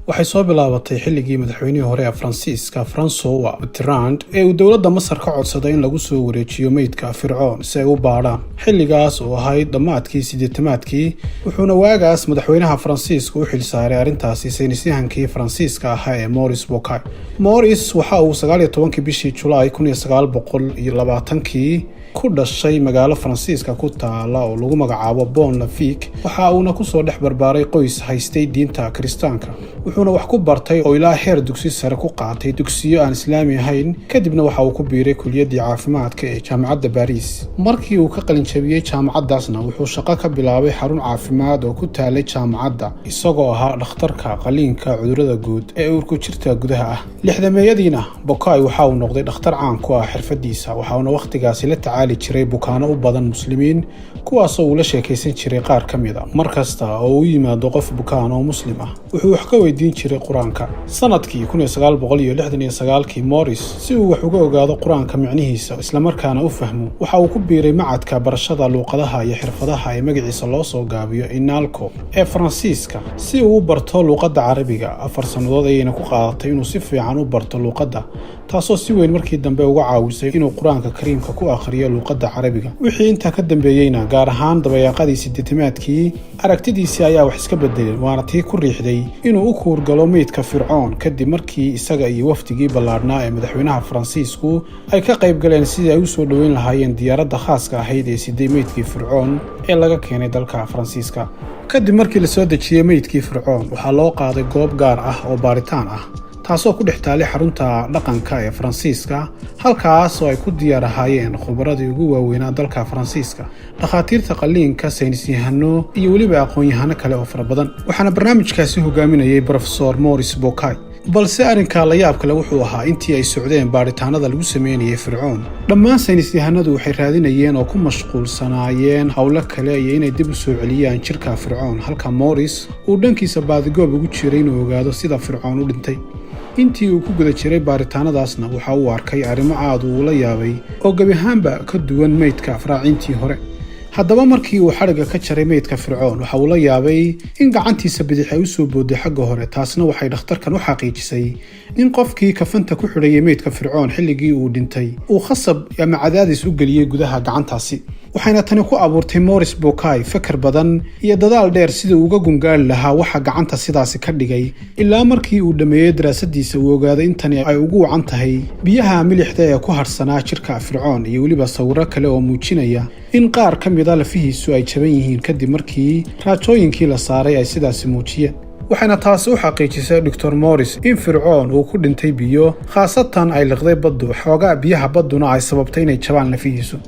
waxay soo bilaabatay xilligii madaxweynihii hore ee Faransiiska François Mitterrand ee uu dowladda Masar ka codsaday in lagu soo wareejiyo meydka Fircoon si ay u baadhaan. Xilligaas oo ahayd dhammaadkii 80-maadkii wuxuuna waagaas madaxweynaha Faransiiska u xilsaaray arrintaasi saynisyahankii Faransiiska ahaa ee Maurice Bucaille. Maurice waxa uu 19 bishii Julaay 1920 ku dhashay magaalo Faransiiska ku taala oo lagu magacaabo Pont-l'Évêque. waxa uuna ku soo dhex barbaaray qoys haystay diinta Kiristaanka. wuxuuna wax ku bartay oo ilaa heer dugsi sare ku qaatay dugsiyo aan islaami ahayn, kadibna waxa uu ku biiray kulliyadda caafimaadka ee jaamacadda Paris. markii uu ka qalin jabiyay jaamacaddaasna wuxuu shaqo ka bilaabay xarun caafimaad oo ku taalay jaamacadda, isagoo ahaa dhakhtarka qaliinka cudurrada guud ee uurku jirta gudaha ah. 60meeyadiina Bucaille waxa uu noqday dhakhtar caan ku ah xirfadiisa, waxaana waqtigaasi la tacaali jiray bukaano u badan muslimiin kuwaas oo uu la sheekaysan jiray qaar ka mid ah. markasta oo uu yimaado qof bukaan oo muslim ah wuxuu wax ka weydiin jiray quraanka. sanadkii 1969 Maurice si uu wax uga ogaado quraanka macnihiisa isla markaana u fahmo waxa uu ku biiray macadka barashada luqadaha iyo xirfadaha ee magaciisa loo soo gaabiyo INALCO ee Faransiiska si uu u barto luqadda Carabiga. 4 sanadood ayayna ku qaadatay inuu si fiican u barto luqadda, taasoo si weyn markii dambe uga caawisay inuu quraanka kariimka ku akhriyo luqadda Carabiga. wixii inta ka dambeeyayna gaar ahaan dabayaaqadii 80-maadkii aragtidiisii ayaa wax iska bedelay, waana tii ku riixday inuu u kuurgalo meydka Fircoon kadib markii isaga iyo wafdigii ballaadhnaa ee madaxweynaha Faransiisku ay ka qayb galeen sidii ay u soo dhaweyn lahaayeen diyaaradda khaaska ahayd ee siday meydkii Fircoon ee laga keenay dalka Faransiiska. kadib markii la soo dejiyay meydkii Fircoon waxaa loo qaaday goob gaar ah oo baaritaan ah, taasoo ku dhex taalay xarunta dhaqanka ee Faransiiska, halkaas oo ay ku diyaar ahaayeen khubaradii ugu waaweynaa dalka Faransiiska, dhakhaatiirta qaliinka, saynisyahano iyo weliba aqoon-yahano kale oo fara badan. waxaana barnaamijkaasi hogaaminayay Professor Maurice Bucaille. balse arrinka la yaab kale wuxuu ahaa intii ay socdeen baaritaanada lagu sameynayay Fircoon, dhammaan saynisyahanadu waxay raadinayeen oo ku mashquulsanaayeen hawlo kale iyo inay dib u soo celiyaan jirka Fircoon, halka Maurice uu dhankiisa baadigoob ugu jiray inuu ogaado sida Fircoon u dhintay. intii uu ku guda jiray baaritaanadaasna waxa uu arkay arrimo aad uu la yaabay oo gebi ahaanba ka duwan meydka faraacintii hore. haddaba markii uu xadhigga ka jaray meydka Fircoon waxa uu la yaabay in gacantiisa bidix ay u soo booday xagga hore. taasna waxay dhakhtarkan u xaqiijisay in qofkii kafanta ku xidhayay meydka Fircoon xilligii uu dhintay uu khasab ama cadaadis u geliyay gudaha gacantaasi. waxayna tani ku abuurtay Maurice Bucaille fikir badan iyo dadaal dheer sidii uu uga gungaari lahaa waxa gacanta sidaasi ka dhigay, ilaa markii uu dhameeyay daraasadiisa uu ogaaday in tani ay ugu wacan tahay biyaha milixda ee ku harsanaa jirka Fircoon iyo weliba sawirro kale oo muujinaya in qaar ka mid ah lafihiisu ay jaban yihiin kadib markii raajooyinkii la saaray ay sidaasi muujiyeen. waxayna taasi u xaqiijisay Dr. Maurice in Fircoon uu ku dhintay biyo, khaasatan ay liqday baddu, xoogaa biyaha badduna ay sababtay inay jabaan lafihiisu.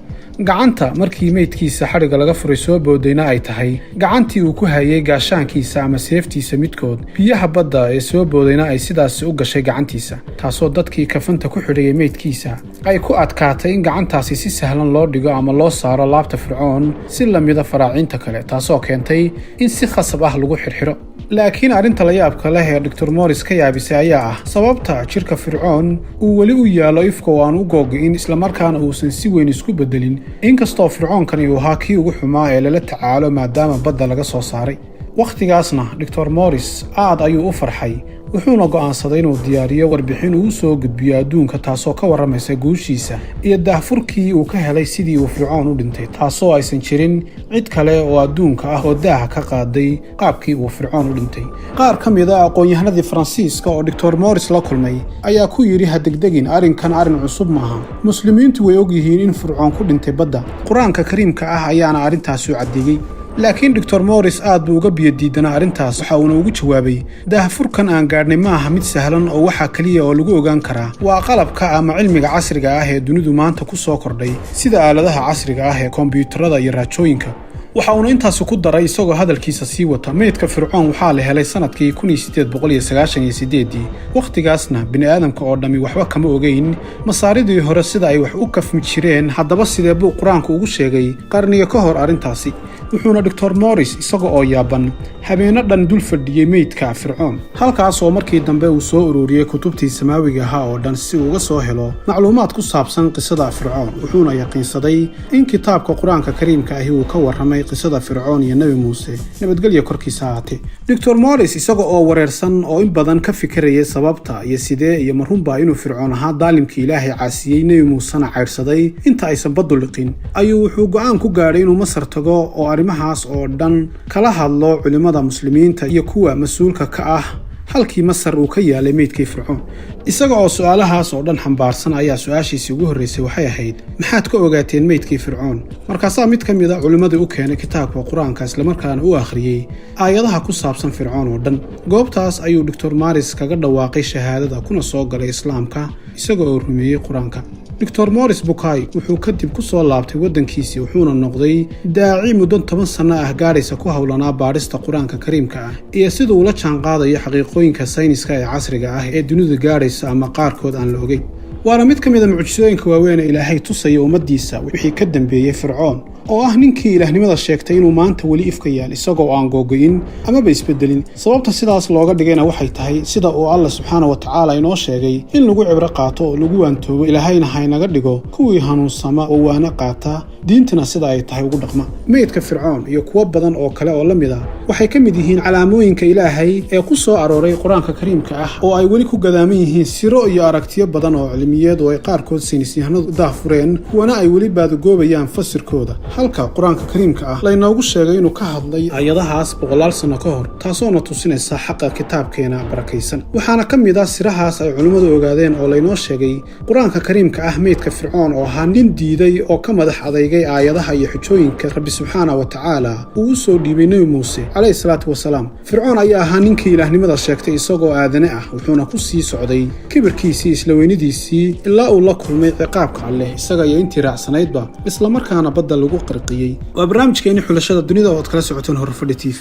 gacanta markii meydkiisa xadhigga laga furay soo boodayna ay tahay gacantii uu ku hayay gaashaankiisa ama seeftiisa midkood, biyaha badda ee soo boodayna ay sidaasi u gashay gacantiisa, taasoo dadkii kafanta ku xidhayay meydkiisa ay ku adkaatay in gacantaasi si sahlan loo dhigo ama loo saaro laabta Fircoon si lamida faraacinta kale, taasoo keentay in si khasab ah lagu xirxiro. laakiin arrinta la yaabka leh ee Dr. Maurice ka yaabisay ayaa ah sababta jirka Fircoon uu weli u yaalo ifka oo aan u go'in isla markaana uusan si weyn isku bedelin, inkastoo Fircoonkani uu ahaa kii ugu xumaa ee lala tacaalo maadaama badda laga soo saaray. waqtigaasna Dr. Maurice aad ayuu u farxay, wuxuuna go'aansaday inuu diyaariyo warbixin uu soo gudbiyo adduunka taasoo ka warramaysa guushiisa iyo daahfurkii uu ka helay sidii uu Fircoon u dhintay, taasoo aysan jirin cid kale oo adduunka ah oo daaha ka qaaday qaabkii uu Fircoon u dhintay. qaar ka mid ah aqoon-yahanadii Faransiiska oo Dr. Maurice la kulmay ayaa ku yidhi ha degdegin, arrinkan arrin cusub maaha, muslimiintu way og yihiin in Fircoon ku dhintay badda, qur-aanka kariimka ah ayaana arrintaasi u caddeeyey. laakiin Dr. Maurice aad buu uga biyadiidanaa arrintaas, waxa uuna ugu jawaabay daahfurkan aan gaadhnay maaha mid sahlan oo waxa kaliya oo lagu ogaan karaa waa qalabka ama cilmiga casriga ah ee dunidu maanta ku soo kordhay sida aaladaha casriga ah ee kombiyuutarada iyo raajooyinka. waxa uuna intaasi ku daray isagoo hadalkiisa sii wata, meydka Fircoon waxaa la helay sanadkii 1898. waqtigaasna bini'aadamka oo dhammi waxba kama ogeyn masaaridii hore sida ay wax u kafmi jireen. haddaba sidee buu qur-aanku ugu sheegay qarniyo ka hor arrintaasi? wuxuuna Dr. Morris isaga oo yaaban habeeno dhan dul fadhiyay meydka Fircoon, halkaas oo markii dambe uu soo ururiyay kutubtii samaawiga ahaa oo dhan si uu uga soo helo macluumaad ku saabsan qisada Fircoon. wuxuuna yaqiinsaday in kitaabka Quraanka Kariimka ahi uu ka warramay qisada Fircoon iyo Nabi Muuse, nabadgelyo korkiisa ahaatee. Dr. Morris isaga oo wareersan oo in badan ka fikirayay sababta iyo sidee iyo marunba inuu Fircoon ahaa daalimkii Ilaahay caasiyay Nabi Muusena cayrsaday inta aysan baddu liqin, ayuu wuxuu go'aan ku gaadhay inuu Masar tago oo arrimahaas oo dhan kala hadlo culimada muslimiinta iyo kuwa mas'uulka ka ah halkii Masar uu ka yaalay meydkii Fircoon. isaga oo su'aalahaas oo dhan xambaarsan ayaa su'aashiisii ugu horreysay waxay ahayd, maxaad ka ogaateen meydkii Fircoon? markaasaa mid ka mid ah culimadii u keenay kitaabka Quraanka isla markaana u akhriyay aayadaha ku saabsan Fircoon oo dhan. goobtaas ayuu Dr. Morris kaga dhawaaqay shahaadada kuna soo galay Islaamka isaga oo rumeeyay Quraanka. Dr. Morris Bukai wuxuu kadib ku soo laabtay waddankiisii wuxuuna noqday daaci muddo 10 sano ah gaaraysa ku hawlanaa baarista Quraanka Kariimka ah iyo sida uu la jaanqaadayo xaqiiqooyinka sayniska ee casriga ah ee dunida gaaraysa ama qaarkood aan la ogeyn. waana mid ka mid ah mucjisooyinka waaweyn ee Ilaahay tusay ummadiisa wixii ka dambeeyay Fircoon oo ah ninkii ilaahnimada sheegtay inuu maanta wali ifka yaal isagoo aan googoyin ama ba isbedelin. sababta sidaas looga dhigayna waxay tahay sida uu Allah subxaanahu wa ta'ala inoo sheegay in lagu cibro qaato oo lagu waantoobo Ilaahayna haynaga dhigo kuwii hanuunsama oo waana qaata diintana sida ay tahay ugu dhaqma. meydka Fircoon iyo kuwa badan oo kale oo la mid ah waxay ka mid yihiin calaamooyinka Ilaahay ee ku soo arooray Quraanka Kariimka ah oo ay wali ku gadaaman yihiin siro iyo aragtiyo badan oo cilmiyeed oo ay qaarkood saynisyahanadu daafureen kuwana ay wali baadagoobayaan fasirkooda. halka Quraanka Kariimka ah laynoogu sheegay inuu ka hadlay aayadahaas 100 sano ka hor, taasoo na tusinaysa xaqa kitaabkeena barakaysan. waxaana ka mid ah sirahaas ay culimadu ogaadeen oo laynoo sheegay Quraanka Kariimka ah meydka Fircoon oo ahaa nin diiday oo ka madax adeygay aayadaha iyo xujooyinka Rabbi subxaanahu wa ta'ala uu u soo dhiibay Nabi Muuse calayhi salaatu wasalaam. Fircoon ayaa ahaa ninkii ilaahnimada sheegtay isagoo aadane ah, wuxuuna ku sii socday kibirkiisii isla weynidiisii ilaa uu la kulmay ciqaabka Alle isaga iyo intii raacsanaydba isla markaana badda lagu qarqiyay. waa barnaamijkeeni xulashada dunida oo aad kala socoteen Horfadhi TV.